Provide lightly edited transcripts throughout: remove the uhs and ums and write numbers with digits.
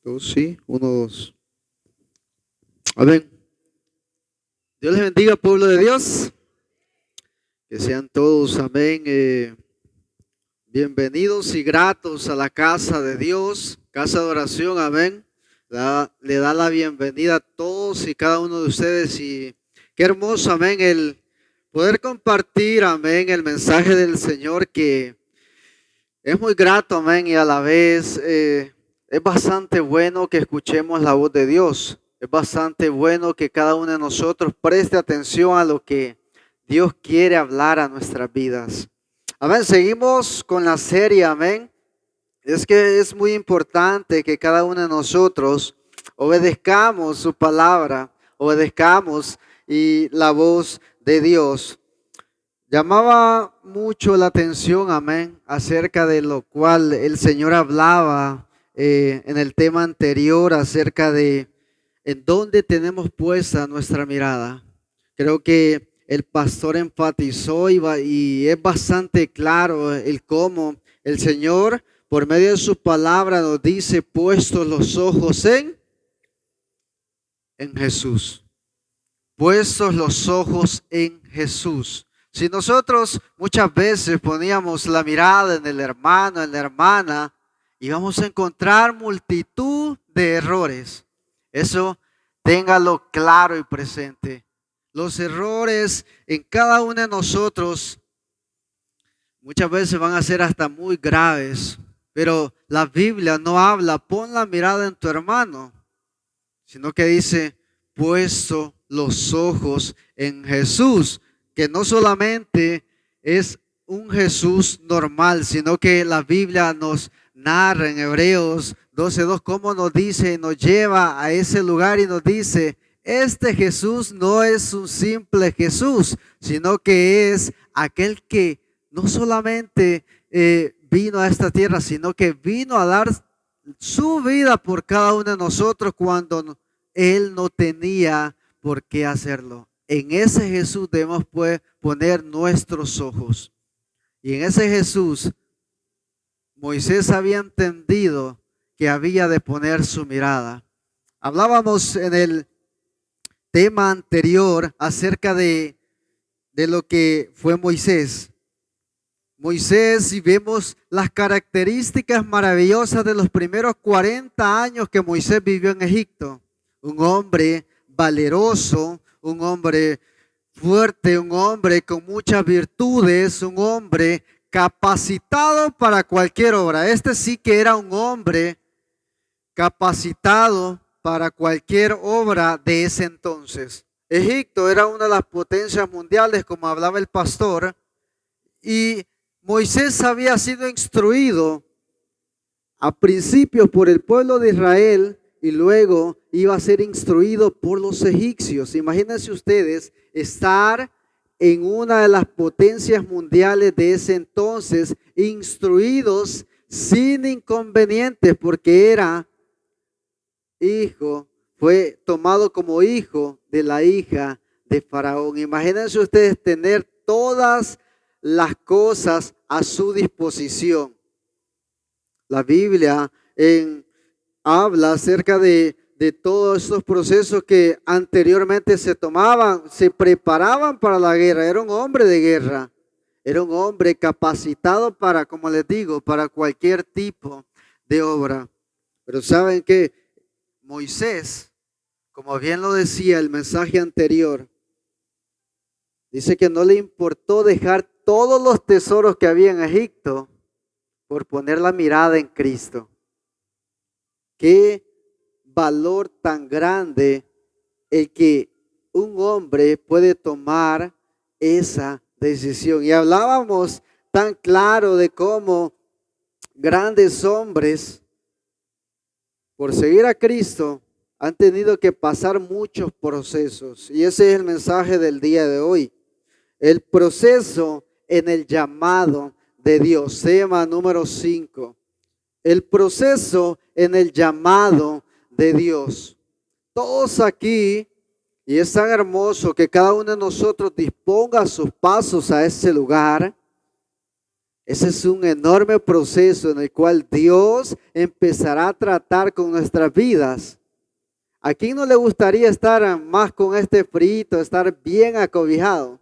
Dos, sí, uno, dos. Amén. Dios les bendiga, pueblo de Dios. Que sean todos, amén, bienvenidos y gratos a la casa de Dios, casa de oración, amén. Le da la bienvenida a todos y cada uno de ustedes y qué hermoso, amén, el poder compartir, amén, el mensaje del Señor que es muy grato, amén, y a la vez es bastante bueno que escuchemos la voz de Dios. Es bastante bueno que cada uno de nosotros preste atención a lo que Dios quiere hablar a nuestras vidas. Amén, seguimos con la serie, amén. Es que es muy importante que cada uno de nosotros obedezcamos su palabra, obedezcamos y la voz de Dios. Llamaba mucho la atención, amén, acerca de lo cual el Señor hablaba en el tema anterior, acerca de en dónde tenemos puesta nuestra mirada. Creo que el pastor enfatizó y es bastante claro el cómo el Señor, por medio de su palabra, nos dice, puestos los ojos en Jesús. Puestos los ojos en Jesús. Si nosotros muchas veces poníamos la mirada en el hermano, en la hermana, íbamos a encontrar multitud de errores. Eso téngalo claro y presente. Los errores en cada uno de nosotros muchas veces van a ser hasta muy graves, pero la Biblia no habla, pon la mirada en tu hermano, sino que dice, puesto los ojos en Jesús, que no solamente es un Jesús normal, sino que la Biblia nos narra en Hebreos 12:2 cómo nos dice, nos lleva a ese lugar y nos dice, este Jesús no es un simple Jesús, sino que es aquel que no solamente vino a esta tierra, sino que vino a dar su vida por cada uno de nosotros cuando Él no tenía por qué hacerlo. En ese Jesús debemos poner nuestros ojos. Y en ese Jesús, Moisés había entendido que había de poner su mirada. Hablábamos en el tema anterior acerca de lo que fue Moisés. Moisés, y vemos las características maravillosas de los primeros 40 años que Moisés vivió en Egipto. Un hombre valeroso, un hombre fuerte, un hombre con muchas virtudes, un hombre capacitado para cualquier obra. Este sí que era un hombre capacitado para cualquier obra de ese entonces. Egipto era una de las potencias mundiales, como hablaba el pastor, y Moisés había sido instruido a principio por el pueblo de Israel y luego iba a ser instruido por los egipcios. Imagínense ustedes estar en una de las potencias mundiales de ese entonces, instruidos sin inconvenientes, porque era hijo, fue tomado como hijo de la hija de Faraón. Imagínense ustedes tener todas las cosas a su disposición. La Biblia habla acerca de todos estos procesos que anteriormente se tomaban, se preparaban para la guerra. Era un hombre de guerra, era un hombre capacitado para, como les digo, para cualquier tipo de obra. Pero saben que Moisés, como bien lo decía el mensaje anterior, dice que no le importó dejar todos los tesoros que había en Egipto por poner la mirada en Cristo. Qué valor tan grande el que un hombre puede tomar esa decisión. Y hablábamos tan claro de cómo grandes hombres, por seguir a Cristo, han tenido que pasar muchos procesos. Y ese es el mensaje del día de hoy. El proceso en el llamado de Dios. Tema número 5. El proceso en el llamado de Dios. Todos aquí, y es tan hermoso que cada uno de nosotros disponga sus pasos a ese lugar. Ese es un enorme proceso en el cual Dios empezará a tratar con nuestras vidas. ¿A quién no le gustaría estar más con este frito, estar bien acobijado?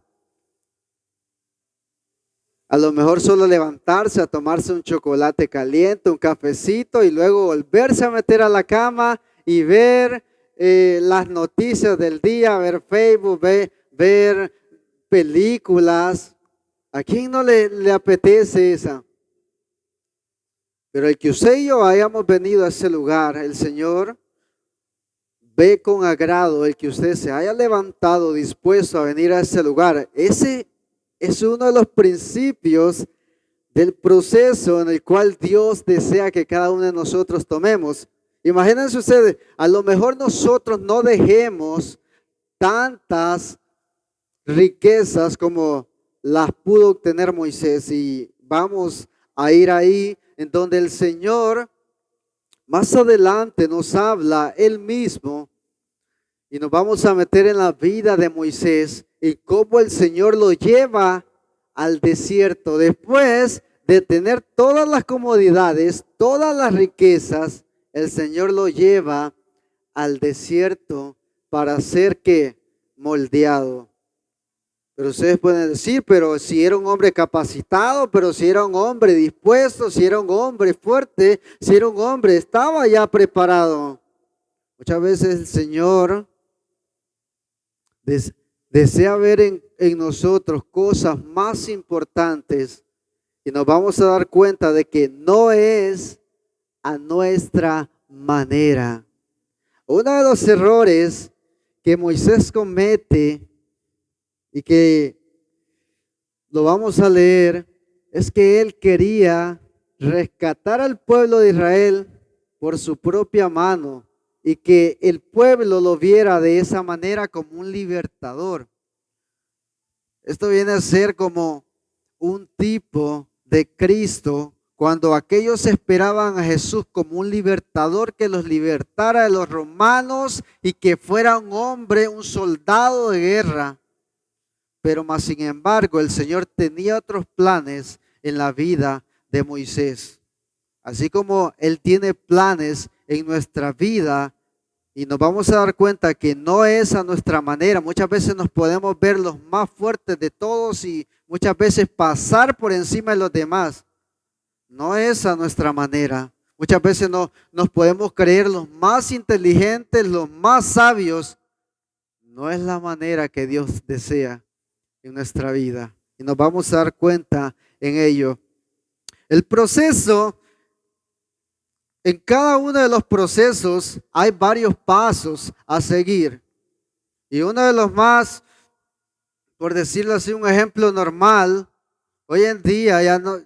A lo mejor solo levantarse a tomarse un chocolate caliente, un cafecito y luego volverse a meter a la cama y ver las noticias del día, ver Facebook, ver películas. ¿A quién no le apetece esa? Pero el que usted y yo hayamos venido a ese lugar, el Señor ve con agrado el que usted se haya levantado dispuesto a venir a ese lugar. Ese es uno de los principios del proceso en el cual Dios desea que cada uno de nosotros tomemos. Imagínense ustedes, a lo mejor nosotros no dejemos tantas riquezas como las pudo obtener Moisés y vamos a ir ahí en donde el Señor más adelante nos habla Él mismo y nos vamos a meter en la vida de Moisés y cómo el Señor lo lleva al desierto. Después de tener todas las comodidades, todas las riquezas, el Señor lo lleva al desierto para ser que moldeado. Pero ustedes pueden decir, pero si era un hombre capacitado, pero si era un hombre dispuesto, si era un hombre fuerte, si era un hombre, estaba ya preparado. Muchas veces el Señor desea ver en nosotros cosas más importantes y nos vamos a dar cuenta de que no es a nuestra manera. Uno de los errores que Moisés comete y que lo vamos a leer es que él quería rescatar al pueblo de Israel por su propia mano y que el pueblo lo viera de esa manera como un libertador. Esto viene a ser como un tipo de Cristo cuando aquellos esperaban a Jesús como un libertador que los libertara de los romanos y que fuera un hombre, un soldado de guerra. Pero más sin embargo el Señor tenía otros planes en la vida de Moisés. Así como Él tiene planes en nuestra vida y nos vamos a dar cuenta que no es a nuestra manera. Muchas veces nos podemos ver los más fuertes de todos y muchas veces pasar por encima de los demás. No es a nuestra manera. Muchas veces no, nos podemos creer los más inteligentes, los más sabios. No es la manera que Dios desea en nuestra vida. Y nos vamos a dar cuenta en ello. El proceso, en cada uno de los procesos hay varios pasos a seguir. Y uno de los más, por decirlo así, un ejemplo normal, hoy en día ya no,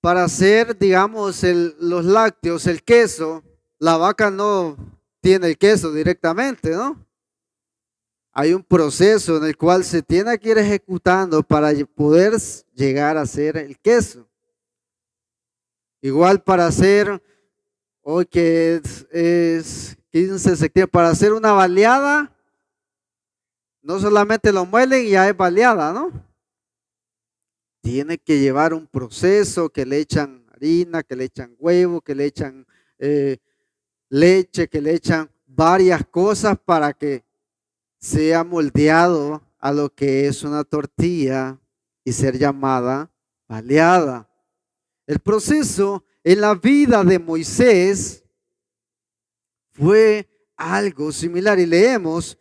para hacer, digamos, los lácteos, el queso, la vaca no tiene el queso directamente, ¿no? Hay un proceso en el cual se tiene que ir ejecutando para poder llegar a hacer el queso. Igual para hacer, hoy que es 15 de septiembre, para hacer una baleada, no solamente lo muelen y ya es baleada, ¿no? Tiene que llevar un proceso que le echan harina, que le echan huevo, que le echan leche, que le echan varias cosas para que sea moldeado a lo que es una tortilla y ser llamada baleada. El proceso en la vida de Moisés fue algo similar y leemos,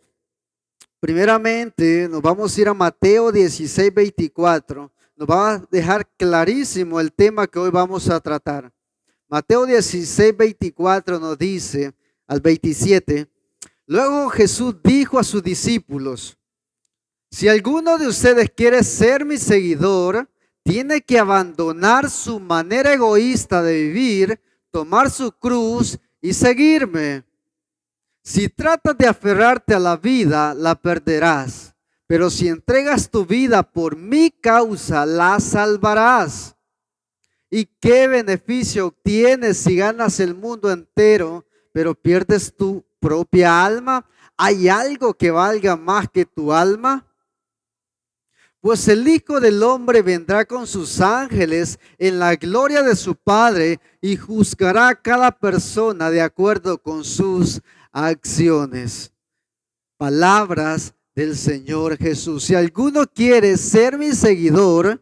primeramente nos vamos a ir a Mateo 16, 24, nos va a dejar clarísimo el tema que hoy vamos a tratar. Mateo 16, 24 nos dice al 27, luego Jesús dijo a sus discípulos, si alguno de ustedes quiere ser mi seguidor, tiene que abandonar su manera egoísta de vivir, tomar su cruz y seguirme. Si tratas de aferrarte a la vida, la perderás. Pero si entregas tu vida por mi causa, la salvarás. ¿Y qué beneficio obtienes si ganas el mundo entero, pero pierdes tu propia alma? ¿Hay algo que valga más que tu alma? Pues el Hijo del Hombre vendrá con sus ángeles en la gloria de su Padre y juzgará a cada persona de acuerdo con sus acciones. Palabras del Señor Jesús. Si alguno quiere ser mi seguidor,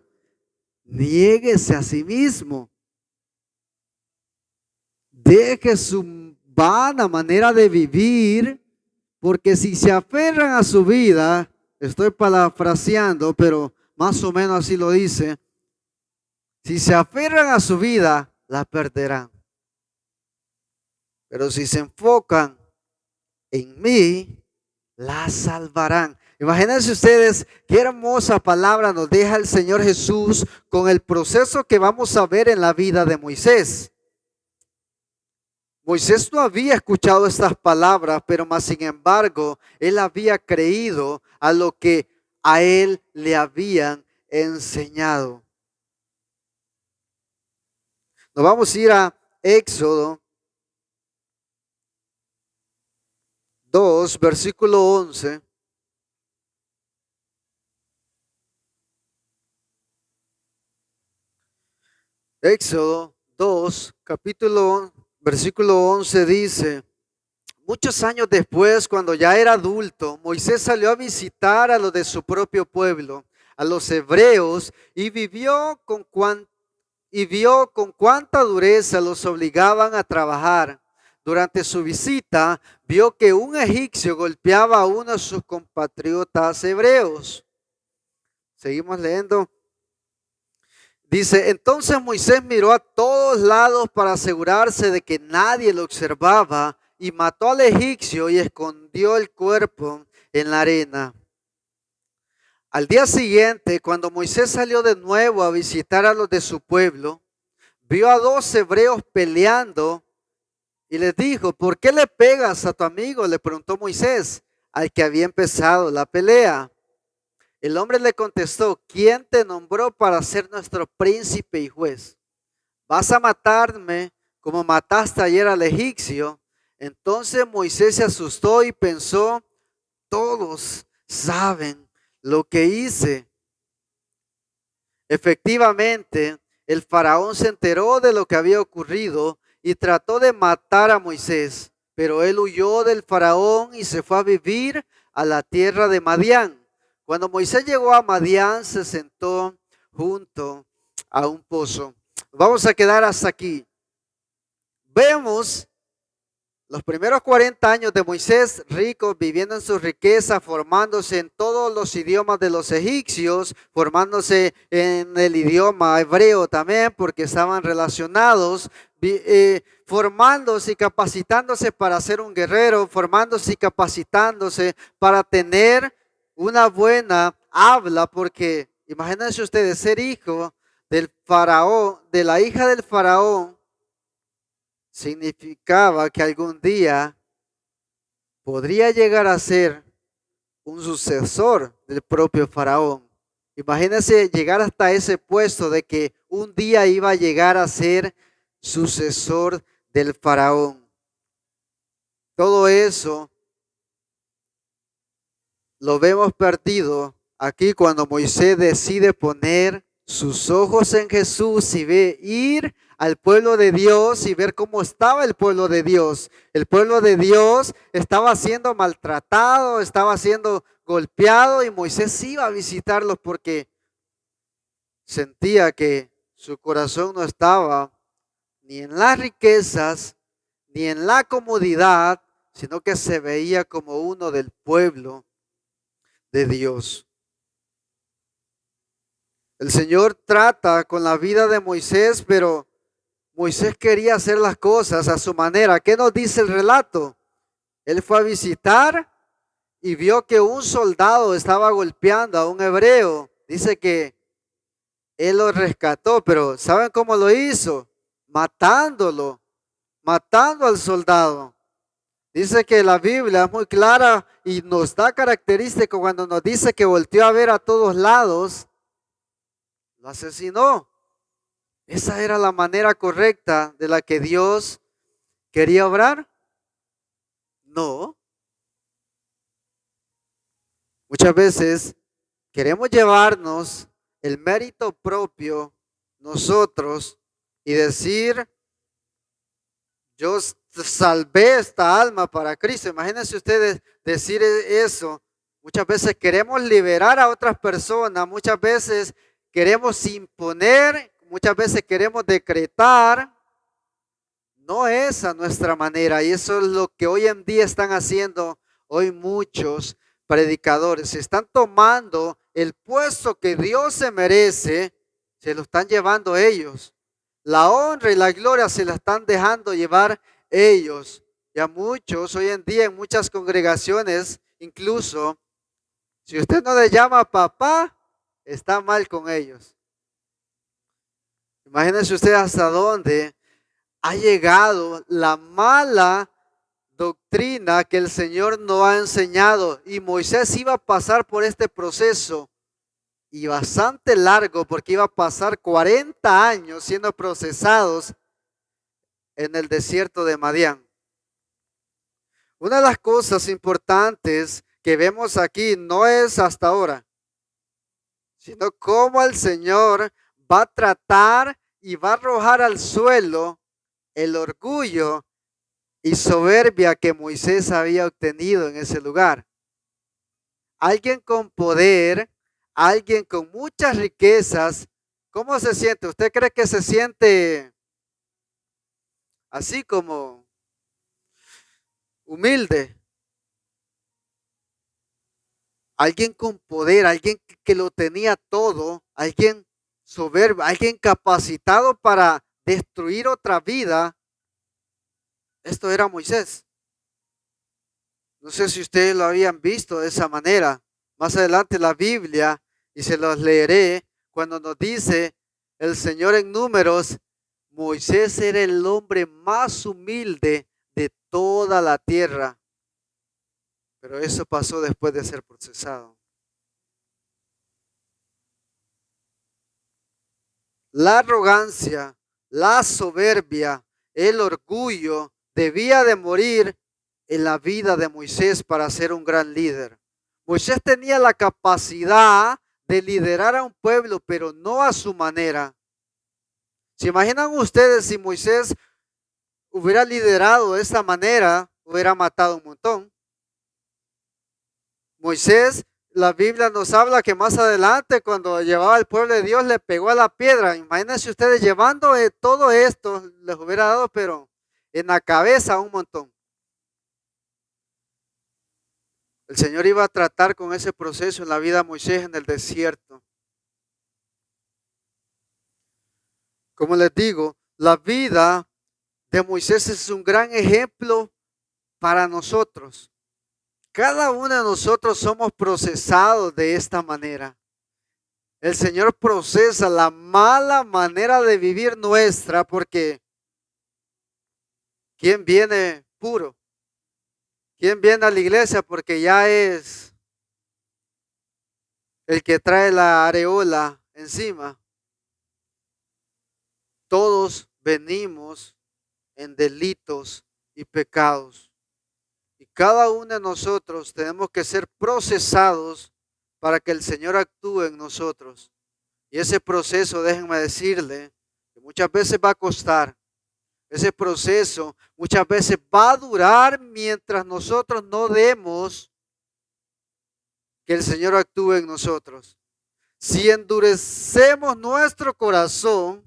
niéguese a sí mismo. Deje su vana manera de vivir, porque si se aferran a su vida, estoy parafraseando, pero más o menos así lo dice, si se aferran a su vida, la perderán. Pero si se enfocan en mí, la salvarán. Imagínense ustedes qué hermosa palabra nos deja el Señor Jesús con el proceso que vamos a ver en la vida de Moisés. Moisés no había escuchado estas palabras, pero más sin embargo, él había creído a lo que a él le habían enseñado. Nos vamos a ir a Éxodo 2, versículo 11. Éxodo 2, versículo 11 dice: muchos años después, cuando ya era adulto, Moisés salió a visitar a los de su propio pueblo, a los hebreos, y vio con cuánta dureza los obligaban a trabajar. Durante su visita, vio que un egipcio golpeaba a uno de sus compatriotas hebreos. Seguimos leyendo. Dice, entonces Moisés miró a todos lados para asegurarse de que nadie lo observaba y mató al egipcio y escondió el cuerpo en la arena. Al día siguiente, cuando Moisés salió de nuevo a visitar a los de su pueblo, vio a dos hebreos peleando y les dijo, ¿por qué le pegas a tu amigo?, le preguntó Moisés al que había empezado la pelea. El hombre le contestó, ¿quién te nombró para ser nuestro príncipe y juez? ¿Vas a matarme como mataste ayer al egipcio? Entonces Moisés se asustó y pensó, todos saben lo que hice. Efectivamente, el faraón se enteró de lo que había ocurrido y trató de matar a Moisés, pero él huyó del faraón y se fue a vivir a la tierra de Madián. Cuando Moisés llegó a Madián, se sentó junto a un pozo. Vamos a quedar hasta aquí. Vemos los primeros 40 años de Moisés, rico, viviendo en su riqueza, formándose en todos los idiomas de los egipcios, formándose en el idioma hebreo también, porque estaban relacionados, formándose y capacitándose para ser un guerrero, formándose y capacitándose para tener una buena habla, porque imagínense ustedes ser hijo del faraón, de la hija del faraón, significaba que algún día podría llegar a ser un sucesor del propio faraón. Imagínense llegar hasta ese puesto de que un día iba a llegar a ser sucesor del faraón. Todo eso lo vemos perdido aquí cuando Moisés decide poner sus ojos en Jesús y ve ir al pueblo de Dios y ver cómo estaba el pueblo de Dios. El pueblo de Dios estaba siendo maltratado, estaba siendo golpeado y Moisés iba a visitarlos porque sentía que su corazón no estaba ni en las riquezas, ni en la comodidad, sino que se veía como uno del pueblo de Dios. El Señor trata con la vida de Moisés, pero Moisés quería hacer las cosas a su manera. ¿Qué nos dice el relato? Él fue a visitar y vio que un soldado estaba golpeando a un hebreo. Dice que él lo rescató, pero ¿saben cómo lo hizo? Matándolo, matando al soldado. Dice que la Biblia es muy clara y nos da característico cuando nos dice que volteó a ver a todos lados, lo asesinó. ¿Esa era la manera correcta de la que Dios quería obrar? No. Muchas veces queremos llevarnos el mérito propio nosotros y decir, yo salvé esta alma para Cristo. Imagínense ustedes decir eso. Muchas veces queremos liberar a otras personas, muchas veces queremos imponer, muchas veces queremos decretar. No es a nuestra manera, y eso es lo que hoy en día están haciendo hoy muchos predicadores. Se están tomando el puesto que Dios se merece, se lo están llevando ellos. La honra y la gloria se la están dejando llevar ellos. Y a muchos hoy en día en muchas congregaciones, incluso, si usted no le llama papá, está mal con ellos. Imagínense usted hasta dónde ha llegado la mala doctrina que el Señor nos ha enseñado. Y Moisés iba a pasar por este proceso, y bastante largo, porque iba a pasar 40 años siendo procesados en el desierto de Madián. Una de las cosas importantes que vemos aquí no es hasta ahora, sino cómo el Señor va a tratar y va a arrojar al suelo el orgullo y soberbia que Moisés había obtenido en ese lugar. Alguien con poder, alguien con muchas riquezas, ¿cómo se siente? ¿Usted cree que se siente así como humilde? Alguien con poder, alguien que lo tenía todo, alguien soberbio, alguien capacitado para destruir otra vida. Esto era Moisés. No sé si ustedes lo habían visto de esa manera. Más adelante la Biblia, y se los leeré, cuando nos dice el Señor en Números, Moisés era el hombre más humilde de toda la tierra. Pero eso pasó después de ser procesado. La arrogancia, la soberbia, el orgullo debía de morir en la vida de Moisés para ser un gran líder. Moisés tenía la capacidad de liderar a un pueblo, pero no a su manera. ¿Se imaginan ustedes si Moisés hubiera liderado de esta manera? Hubiera matado un montón. Moisés, la Biblia nos habla que más adelante, cuando llevaba al pueblo de Dios, le pegó a la piedra. Imagínense ustedes llevando todo esto, les hubiera dado, pero en la cabeza un montón. El Señor iba a tratar con ese proceso en la vida de Moisés en el desierto. Como les digo, la vida de Moisés es un gran ejemplo para nosotros. Cada uno de nosotros somos procesados de esta manera. El Señor procesa la mala manera de vivir nuestra, porque ¿quién viene puro? ¿Quién viene a la iglesia porque ya es el que trae la areola encima? Todos venimos en delitos y pecados. Y cada uno de nosotros tenemos que ser procesados para que el Señor actúe en nosotros. Y ese proceso, déjenme decirle, que muchas veces va a costar. Ese proceso muchas veces va a durar mientras nosotros no demos que el Señor actúe en nosotros. Si endurecemos nuestro corazón,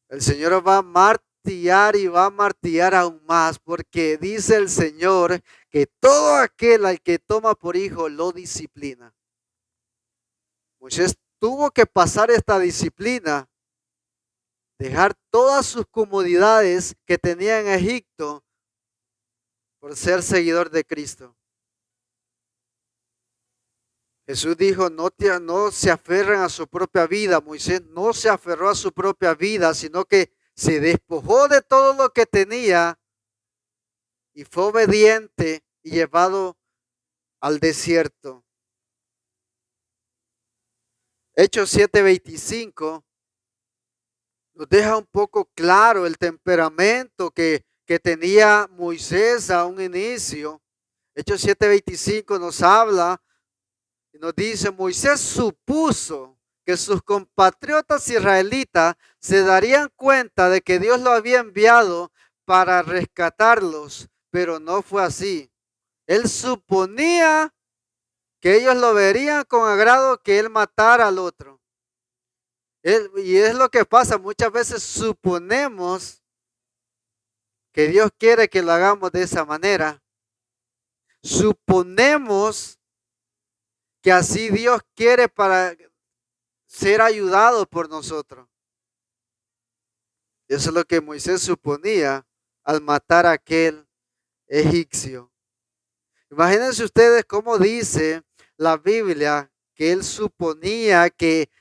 el Señor va a martillar y va a martillar aún más, porque dice el Señor que todo aquel al que toma por hijo lo disciplina. Moisés tuvo que pasar esta disciplina, dejar todas sus comodidades que tenía en Egipto por ser seguidor de Cristo. Jesús dijo, no se aferren a su propia vida. Moisés no se aferró a su propia vida, sino que se despojó de todo lo que tenía y fue obediente y llevado al desierto. Hechos 7:25 nos deja un poco claro el temperamento que tenía Moisés a un inicio. Hechos 7:25 nos habla Y nos dice, Moisés supuso que sus compatriotas israelitas se darían cuenta de que Dios lo había enviado para rescatarlos, pero no fue así. Él suponía que ellos lo verían con agrado que él matara al otro. Y es lo que pasa, muchas veces suponemos que Dios quiere que lo hagamos de esa manera. Suponemos que así Dios quiere para ser ayudado por nosotros. Eso es lo que Moisés suponía al matar a aquel egipcio. Imagínense ustedes cómo dice la Biblia que él suponía que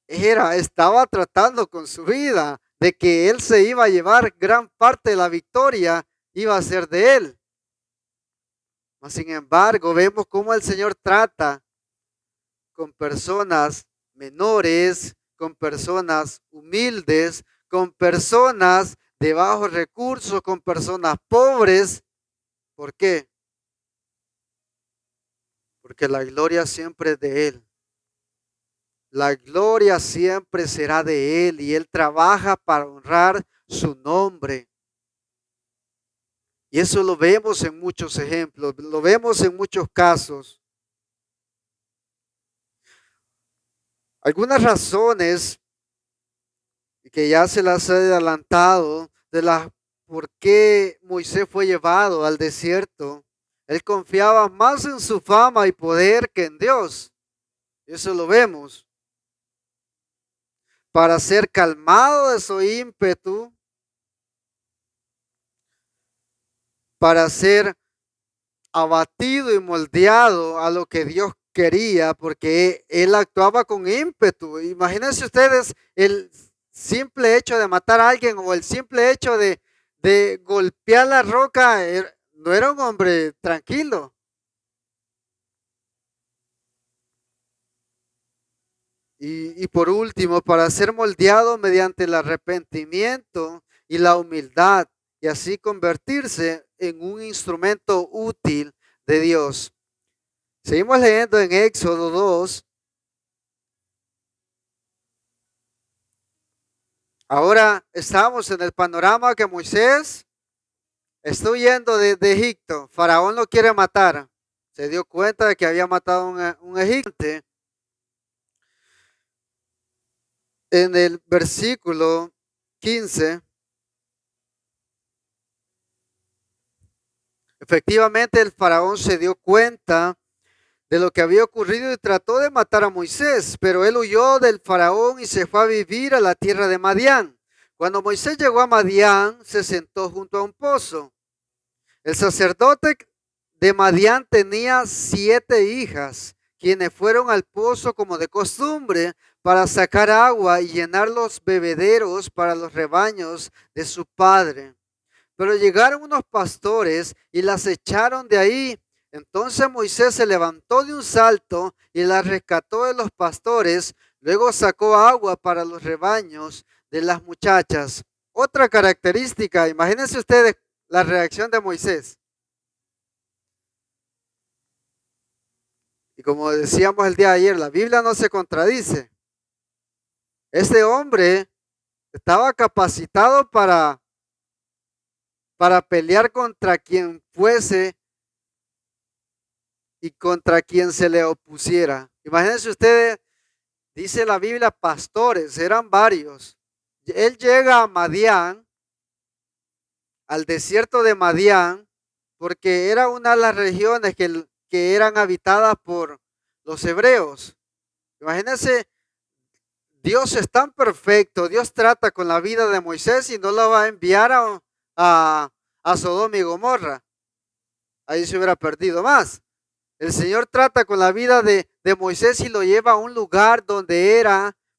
estaba tratando con su vida, de que él se iba a llevar gran parte de la victoria, iba a ser de él. Mas, sin embargo, vemos cómo el Señor trata con personas menores, con personas humildes, con personas de bajos recursos, con personas pobres. ¿Por qué? Porque la gloria siempre es de Él. La gloria siempre será de Él y Él trabaja para honrar su nombre. Y eso lo vemos en muchos ejemplos, lo vemos en muchos casos. Algunas razones que ya se las he adelantado de las por qué Moisés fue llevado al desierto. Él confiaba más en su fama y poder que en Dios. Eso lo vemos. Para ser calmado de su ímpetu, para ser abatido y moldeado a lo que Dios quería, porque él actuaba con ímpetu. Imagínense ustedes el simple hecho de matar a alguien o el simple hecho de golpear la roca, no era un hombre tranquilo. Y por último, para ser moldeado mediante el arrepentimiento y la humildad y así convertirse en un instrumento útil de Dios. Seguimos leyendo en Éxodo 2. Ahora estamos en el panorama que Moisés está huyendo de Egipto. Faraón lo quiere matar. Se dio cuenta de que había matado a un egipcio. En el versículo 15, efectivamente el faraón se dio cuenta de lo que había ocurrido y trató de matar a Moisés, pero él huyó del faraón y se fue a vivir a la tierra de Madián. Cuando Moisés llegó a Madián, se sentó junto a un pozo. El sacerdote de Madián tenía 7 hijas, quienes fueron al pozo como de costumbre para sacar agua y llenar los bebederos para los rebaños de su padre. Pero llegaron unos pastores y las echaron de ahí. Entonces Moisés se levantó de un salto y las rescató de los pastores. Luego sacó agua para los rebaños de las muchachas. Otra característica, imagínense ustedes la reacción de Moisés. Y como decíamos el día de ayer, la Biblia no se contradice. Este hombre estaba capacitado para pelear contra quien fuese y contra quien se le opusiera. Imagínense ustedes, dice la Biblia, pastores, eran varios. Él llega a Madián, al desierto de Madián, porque era una de las regiones que eran habitadas por los hebreos. Imagínense, Dios es tan perfecto, Dios trata con la vida de Moisés y no lo va a enviar a Sodoma y Gomorra. Ahí se hubiera perdido más. El Señor trata con la vida de Moisés y lo lleva a un lugar donde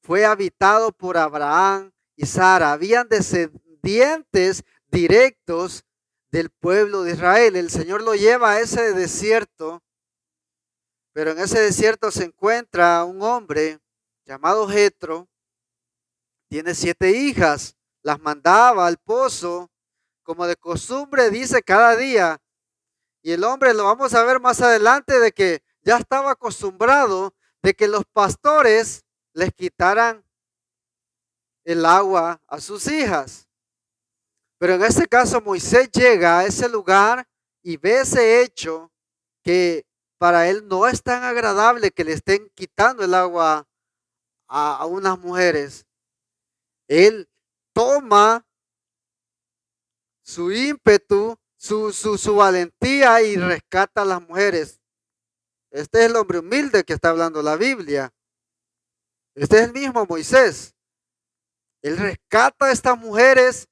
fue habitado por Abraham y Sara. Habían descendientes directos del pueblo de Israel. El Señor lo lleva a ese desierto, pero en ese desierto se encuentra un hombre llamado Jetro. Tiene 7 hijas, las mandaba al pozo, como de costumbre dice cada día. Y el hombre, lo vamos a ver más adelante, de que ya estaba acostumbrado de que los pastores les quitaran el agua a sus hijas. Pero en este caso Moisés llega a ese lugar y ve ese hecho que para él no es tan agradable que le estén quitando el agua a unas mujeres. Él toma su ímpetu, su valentía y rescata a las mujeres. Este es el hombre humilde que está hablando la Biblia. Este es el mismo Moisés. Él rescata a estas mujeres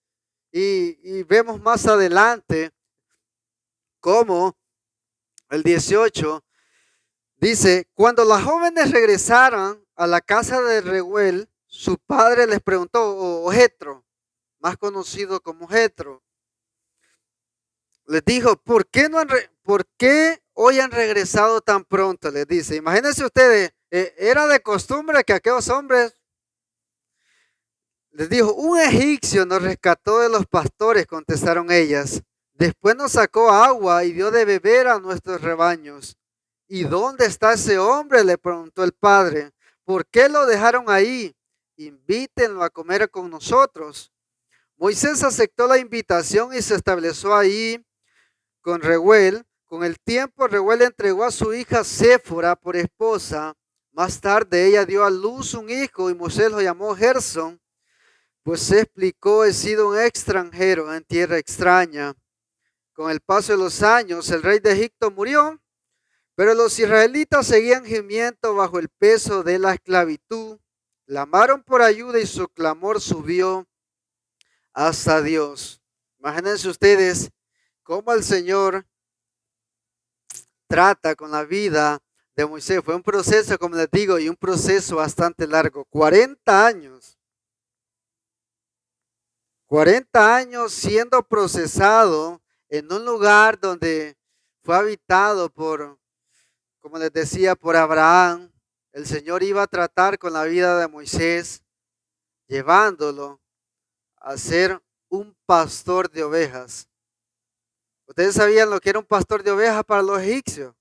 y vemos más adelante cómo el 18 dice, cuando las jóvenes regresaron a la casa de Reuel, su padre les preguntó, o Jetro, más conocido como Jetro, les dijo, ¿por qué hoy han regresado tan pronto? Les dice, imagínense ustedes, era de costumbre que aquellos hombres, les dijo, un egipcio nos rescató de los pastores, contestaron ellas. Después nos sacó agua y dio de beber a nuestros rebaños. ¿Y dónde está ese hombre?, le preguntó el padre. ¿Por qué lo dejaron ahí? Invítenlo a comer con nosotros. Moisés aceptó la invitación y se estableció ahí con Reuel. Con el tiempo, Reuel entregó a su hija Séfora por esposa. Más tarde, ella dio a luz un hijo y Moisés lo llamó Gersón, pues se explicó, he sido un extranjero en tierra extraña. Con el paso de los años, el rey de Egipto murió, pero los israelitas seguían gimiendo bajo el peso de la esclavitud. Clamaron por ayuda y su clamor subió hasta Dios. Imagínense ustedes cómo el Señor trata con la vida de Moisés. Fue un proceso, como les digo, y un proceso bastante largo. 40 años. 40 años siendo procesado en un lugar donde fue habitado por, como les decía, por Abraham. El Señor iba a tratar con la vida de Moisés, llevándolo a ser un pastor de ovejas. ¿Ustedes sabían lo que era un pastor de ovejas para los egipcios?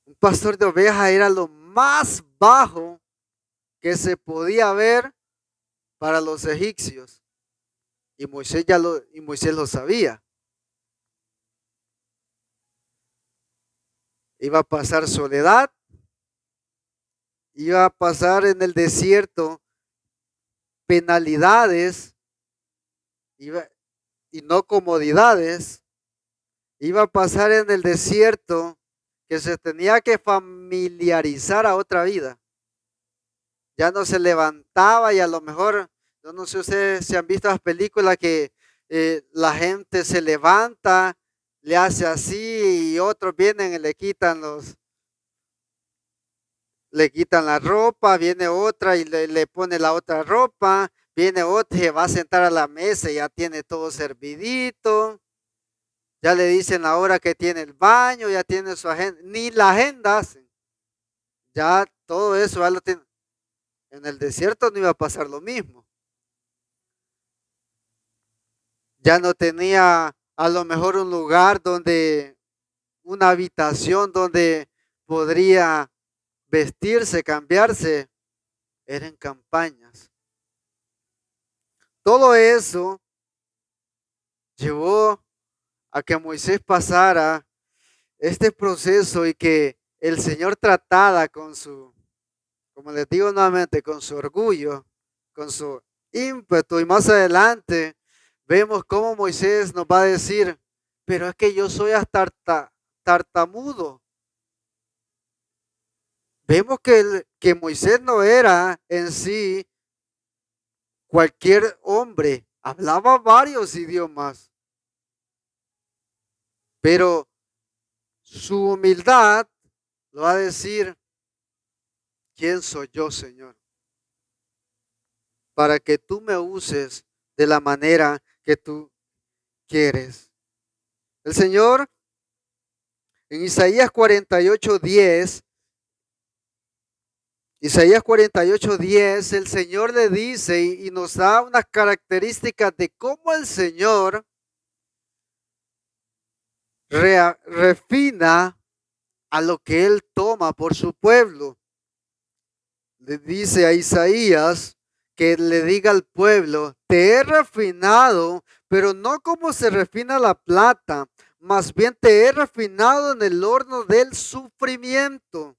Un pastor de ovejas era lo más bajo que se podía ver para los egipcios. Y Moisés lo sabía. Iba a pasar soledad, iba a pasar en el desierto penalidades y no comodidades. Iba a pasar en el desierto que se tenía que familiarizar a otra vida. Ya no se levantaba y a lo mejor, yo no sé ustedes si han visto las películas que la gente se levanta, le hace así y otros vienen y le quitan la ropa, viene otra y le pone la otra ropa, viene otra y se va a sentar a la mesa y ya tiene todo servidito, ya le dicen la hora que tiene el baño, ya tiene su agenda, ni la agenda hacen, ya todo eso ya lo tiene. En el desierto no iba a pasar lo mismo. Ya no tenía a lo mejor un lugar una habitación donde podría vestirse, cambiarse, eran campañas. Todo eso llevó a que Moisés pasara este proceso y que el Señor tratara con como les digo nuevamente, con su orgullo, con su ímpetu. Y más adelante vemos cómo Moisés nos va a decir, pero es que yo soy hasta tartamudo. Vemos que Moisés no era en sí cualquier hombre, hablaba varios idiomas, pero su humildad lo va a decir, ¿quién soy yo, Señor? Para que tú me uses de la manera que tú quieres. El Señor en Isaías 48:10, el Señor le dice y nos da unas características de cómo el Señor refina a lo que él toma por su pueblo. Le dice a Isaías que le diga al pueblo, te he refinado, pero no como se refina la plata, más bien te he refinado en el horno del sufrimiento.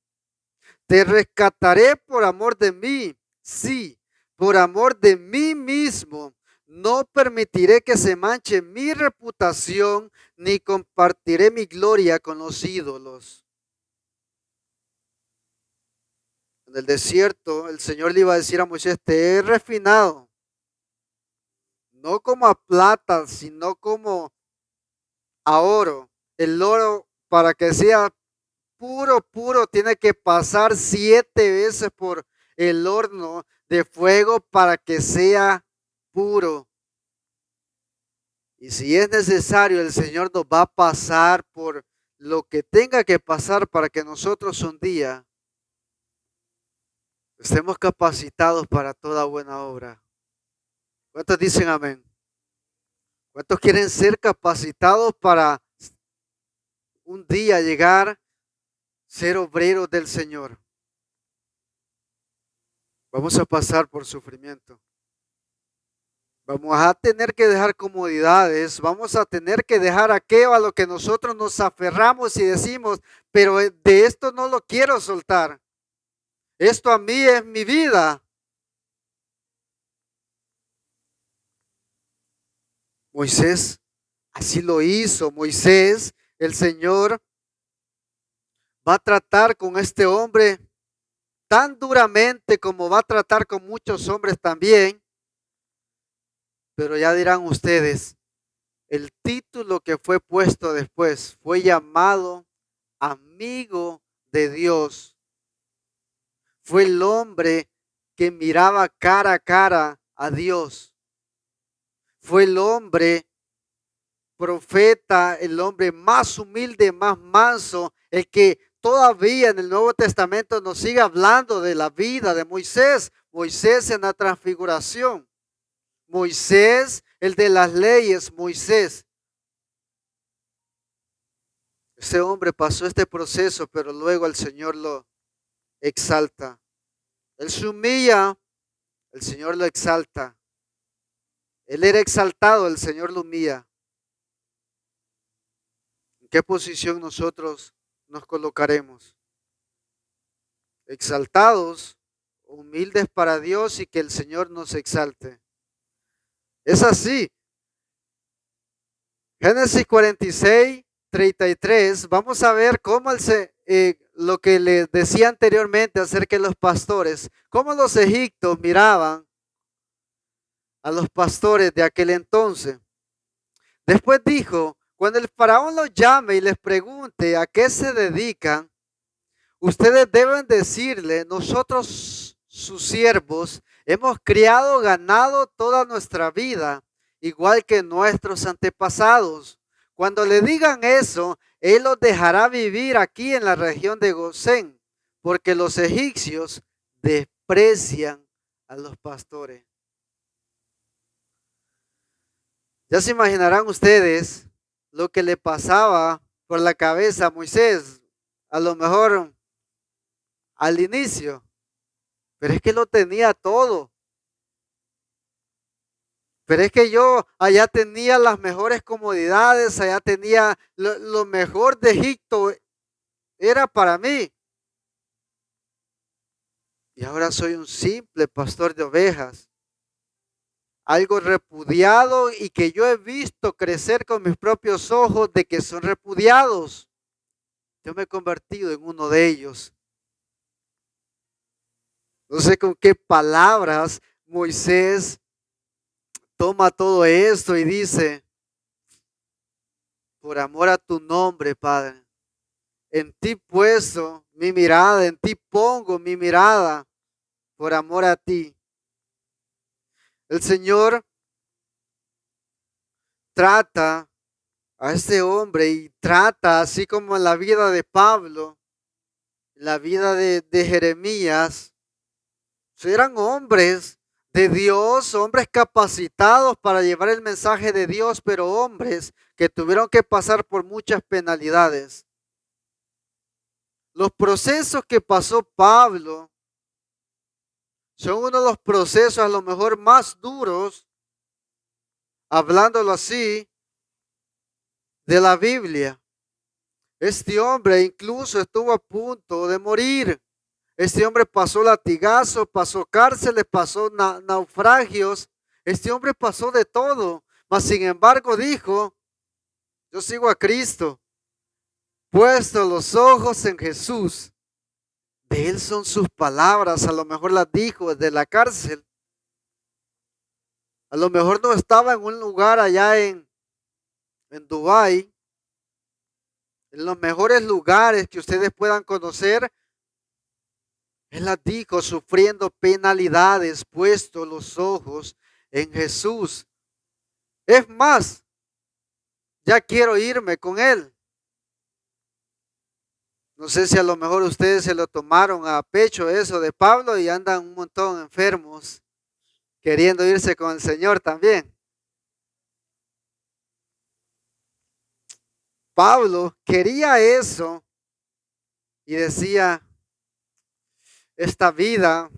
Te rescataré por amor de mí, sí, por amor de mí mismo. No permitiré que se manche mi reputación, ni compartiré mi gloria con los ídolos. En el desierto, el Señor le iba a decir a Moisés, te he refinado, no como a plata, sino como a oro. El oro, para que sea puro, puro, tiene que pasar 7 veces por el horno de fuego para que sea puro. Y si es necesario, el Señor nos va a pasar por lo que tenga que pasar para que nosotros un día estemos capacitados para toda buena obra. ¿Cuántos dicen amén? ¿Cuántos quieren ser capacitados para un día llegar a ser obreros del Señor? Vamos a pasar por sufrimiento. Vamos a tener que dejar comodidades, vamos a tener que dejar aquello a lo que nosotros nos aferramos y decimos, pero de esto no lo quiero soltar. Esto a mí es mi vida. Moisés así lo hizo. Moisés, el Señor va a tratar con este hombre tan duramente como va a tratar con muchos hombres también. Pero ya dirán ustedes, el título que fue puesto después fue llamado amigo de Dios. Fue el hombre que miraba cara a cara a Dios. Fue el hombre profeta, el hombre más humilde, más manso, el que todavía en el Nuevo Testamento nos sigue hablando de la vida de Moisés. Moisés en la transfiguración. Moisés, el de las leyes, Moisés. Ese hombre pasó este proceso, pero luego el Señor lo exalta. Él se humilla, el Señor lo exalta. Él era exaltado, el Señor lo humilla. ¿En qué posición nosotros nos colocaremos? Exaltados, humildes para Dios y que el Señor nos exalte. Es así. Génesis 46, 33, vamos a ver cómo lo que les decía anteriormente acerca de los pastores, cómo los egipcios miraban a los pastores de aquel entonces. Después dijo, cuando el faraón los llame y les pregunte a qué se dedican, ustedes deben decirle, nosotros sus siervos hemos criado ganado toda nuestra vida, igual que nuestros antepasados. Cuando le digan eso, él los dejará vivir aquí en la región de Gosén, porque los egipcios desprecian a los pastores. Ya se imaginarán ustedes lo que le pasaba por la cabeza a Moisés, a lo mejor al inicio, pero es que lo tenía todo. Pero es que yo allá tenía las mejores comodidades, allá tenía lo mejor de Egipto, era para mí. Y ahora soy un simple pastor de ovejas, algo repudiado y que yo he visto crecer con mis propios ojos de que son repudiados. Yo me he convertido en uno de ellos. No sé con qué palabras Moisés toma todo esto y dice, por amor a tu nombre, Padre, en ti puesto mi mirada, en ti pongo mi mirada, por amor a ti. El Señor trata a este hombre y trata, así como en la vida de Pablo, en la vida de Jeremías, eran hombres de Dios, hombres capacitados para llevar el mensaje de Dios, pero hombres que tuvieron que pasar por muchas penalidades. Los procesos que pasó Pablo son uno de los procesos a lo mejor más duros, hablándolo así, de la Biblia. Este hombre incluso estuvo a punto de morir. Este hombre pasó latigazos, pasó cárceles, pasó naufragios. Este hombre pasó de todo. Mas sin embargo dijo, yo sigo a Cristo, puesto los ojos en Jesús. De él son sus palabras, a lo mejor las dijo desde la cárcel. A lo mejor no estaba en un lugar allá en Dubái, en los mejores lugares que ustedes puedan conocer. Él las dijo sufriendo penalidades, puesto los ojos en Jesús. Es más, ya quiero irme con él. No sé si a lo mejor ustedes se lo tomaron a pecho eso de Pablo y andan un montón enfermos queriendo irse con el Señor también. Pablo quería eso y decía, esta vida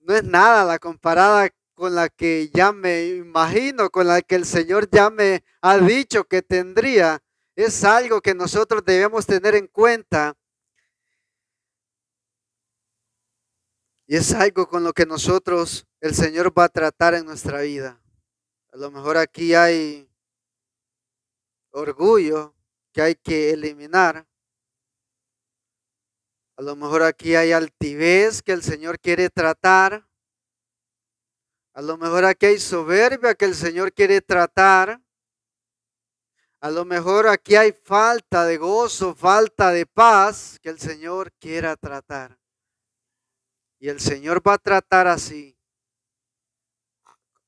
no es nada la comparada con la que ya me imagino, con la que el Señor ya me ha dicho que tendría. Es algo que nosotros debemos tener en cuenta. Y es algo con lo que nosotros, el Señor va a tratar en nuestra vida. A lo mejor aquí hay orgullo que hay que eliminar. A lo mejor aquí hay altivez que el Señor quiere tratar. A lo mejor aquí hay soberbia que el Señor quiere tratar. A lo mejor aquí hay falta de gozo, falta de paz que el Señor quiera tratar. Y el Señor va a tratar así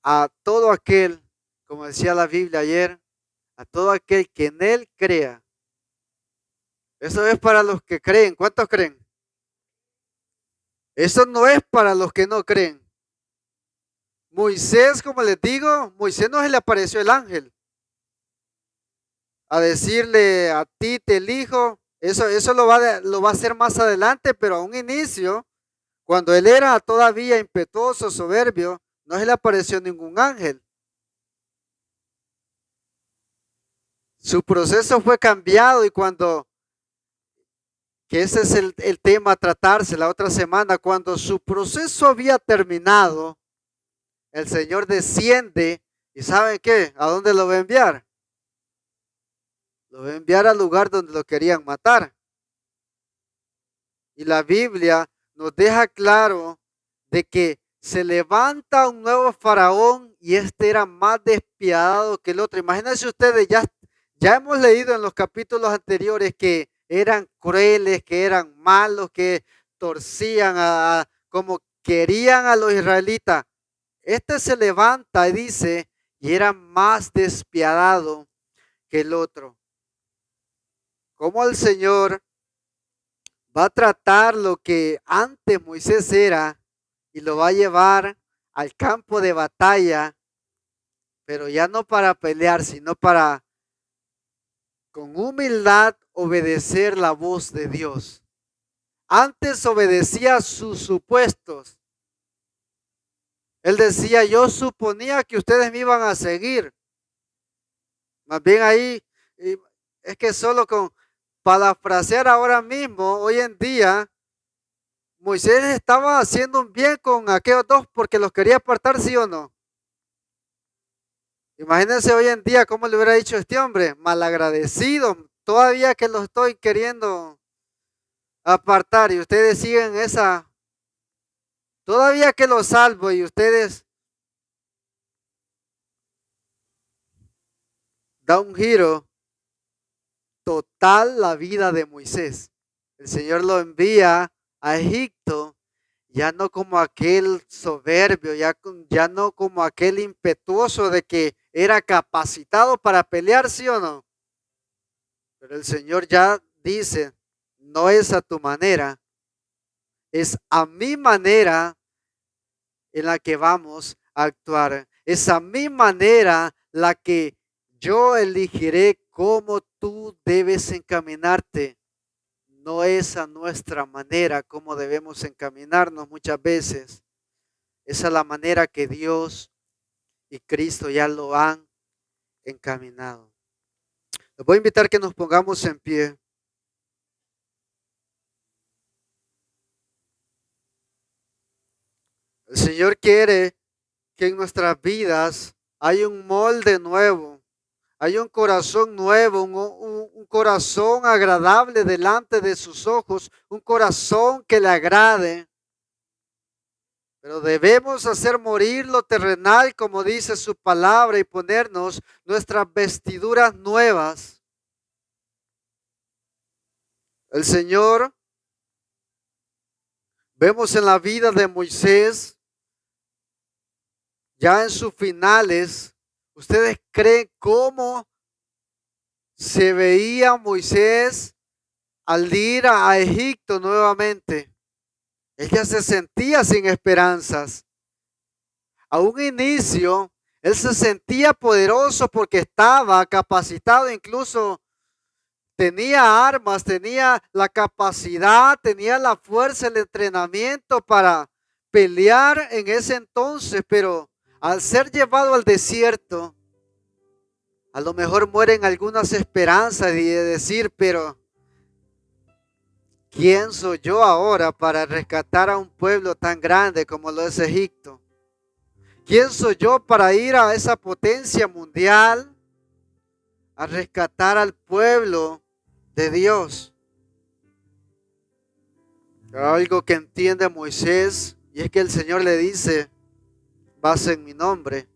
a todo aquel, como decía la Biblia ayer, a todo aquel que en Él crea. Eso es para los que creen. ¿Cuántos creen? Eso no es para los que no creen. Moisés, como les digo, Moisés no se le apareció el ángel a decirle a ti te elijo. Eso lo va a hacer más adelante, pero a un inicio, cuando él era todavía impetuoso, soberbio, no se le apareció ningún ángel. Su proceso fue cambiado y que ese es el tema a tratarse la otra semana, cuando su proceso había terminado, el Señor desciende y ¿saben qué? ¿A dónde lo va a enviar? Lo va a enviar al lugar donde lo querían matar. Y la Biblia nos deja claro de que se levanta un nuevo faraón y este era más despiadado que el otro. Imagínense ustedes, ya hemos leído en los capítulos anteriores que eran crueles, que eran malos, que torcían como querían a los israelitas. Este se levanta y dice, y era más despiadado que el otro. Como el Señor va a tratar lo que antes Moisés era y lo va a llevar al campo de batalla, pero ya no para pelear, sino para con humildad obedecer la voz de Dios. Antes obedecía sus supuestos. Él decía, yo suponía que ustedes me iban a seguir. Más bien ahí, es que solo con parafrasear ahora mismo, hoy en día, Moisés estaba haciendo un bien con aquellos dos porque los quería apartar, ¿sí o no? Imagínense hoy en día cómo le hubiera dicho este hombre, malagradecido, todavía que lo estoy queriendo apartar y ustedes siguen esa, todavía que lo salvo y ustedes da un giro total la vida de Moisés. El Señor lo envía a Egipto, ya no como aquel soberbio, ya no como aquel impetuoso de que era capacitado para pelear, ¿sí o no? Pero el Señor ya dice, no es a tu manera, es a mi manera en la que vamos a actuar. Es a mi manera la que yo elegiré cómo tú debes encaminarte. No es a nuestra manera como debemos encaminarnos muchas veces. Esa es la manera que Dios y Cristo ya lo han encaminado. Les voy a invitar que nos pongamos en pie. El Señor quiere que en nuestras vidas hay un molde nuevo, hay un corazón nuevo, un corazón agradable delante de sus ojos, un corazón que le agrade. Pero debemos hacer morir lo terrenal, como dice su palabra, y ponernos nuestras vestiduras nuevas. El Señor, vemos en la vida de Moisés, ya en sus finales, ¿ustedes creen cómo se veía Moisés al ir a Egipto nuevamente? Ella se sentía sin esperanzas. A un inicio, él se sentía poderoso porque estaba capacitado, incluso tenía armas, tenía la capacidad, tenía la fuerza, el entrenamiento para pelear en ese entonces, pero al ser llevado al desierto, a lo mejor mueren algunas esperanzas y de decir, pero ¿quién soy yo ahora para rescatar a un pueblo tan grande como lo es Egipto? ¿Quién soy yo para ir a esa potencia mundial a rescatar al pueblo de Dios? Algo que entiende Moisés, y es que el Señor le dice, vas en mi nombre.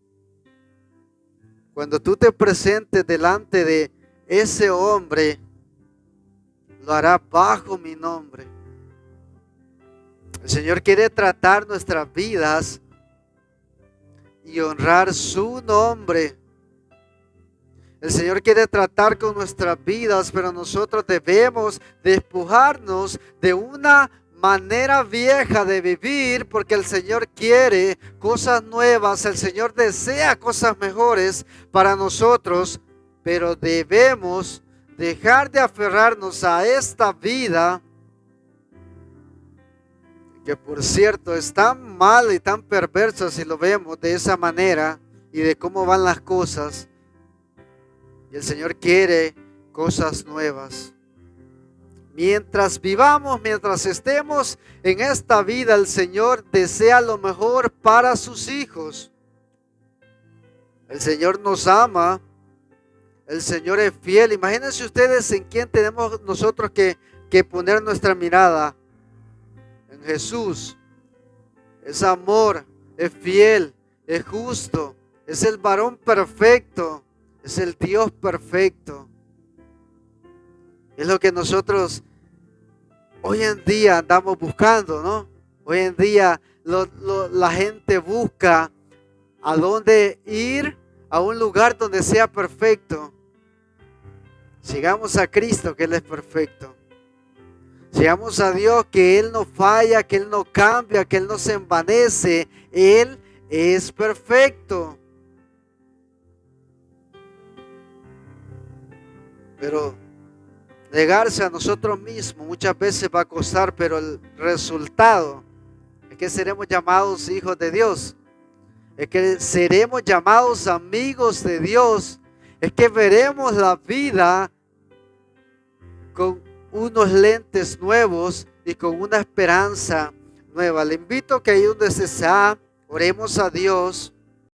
Cuando tú te presentes delante de ese hombre, lo hará bajo mi nombre. El Señor quiere tratar nuestras vidas y honrar su nombre. El Señor quiere tratar con nuestras vidas, pero nosotros debemos despojarnos de una manera vieja de vivir, porque el Señor quiere cosas nuevas, el Señor desea cosas mejores para nosotros, pero debemos dejar de aferrarnos a esta vida, que por cierto es tan mala y tan perversa si lo vemos de esa manera y de cómo van las cosas. Y el Señor quiere cosas nuevas. Mientras vivamos, mientras estemos en esta vida, el Señor desea lo mejor para sus hijos. El Señor nos ama. El Señor es fiel. Imagínense ustedes en quién tenemos nosotros que poner nuestra mirada. En Jesús. Es amor, es fiel, es justo, es el varón perfecto, es el Dios perfecto. Es lo que nosotros hoy en día andamos buscando, ¿no? Hoy en día la gente busca a dónde ir, a un lugar donde sea perfecto. Sigamos a Cristo, que Él es perfecto. Sigamos a Dios, que Él no falla, que Él no cambia, que Él no se envanece. Él es perfecto. Pero negarse a nosotros mismos muchas veces va a costar, pero el resultado es que seremos llamados hijos de Dios. Es que seremos llamados amigos de Dios. Es que veremos la vida con unos lentes nuevos y con una esperanza nueva. Le invito a que ahí donde se está, oremos a Dios.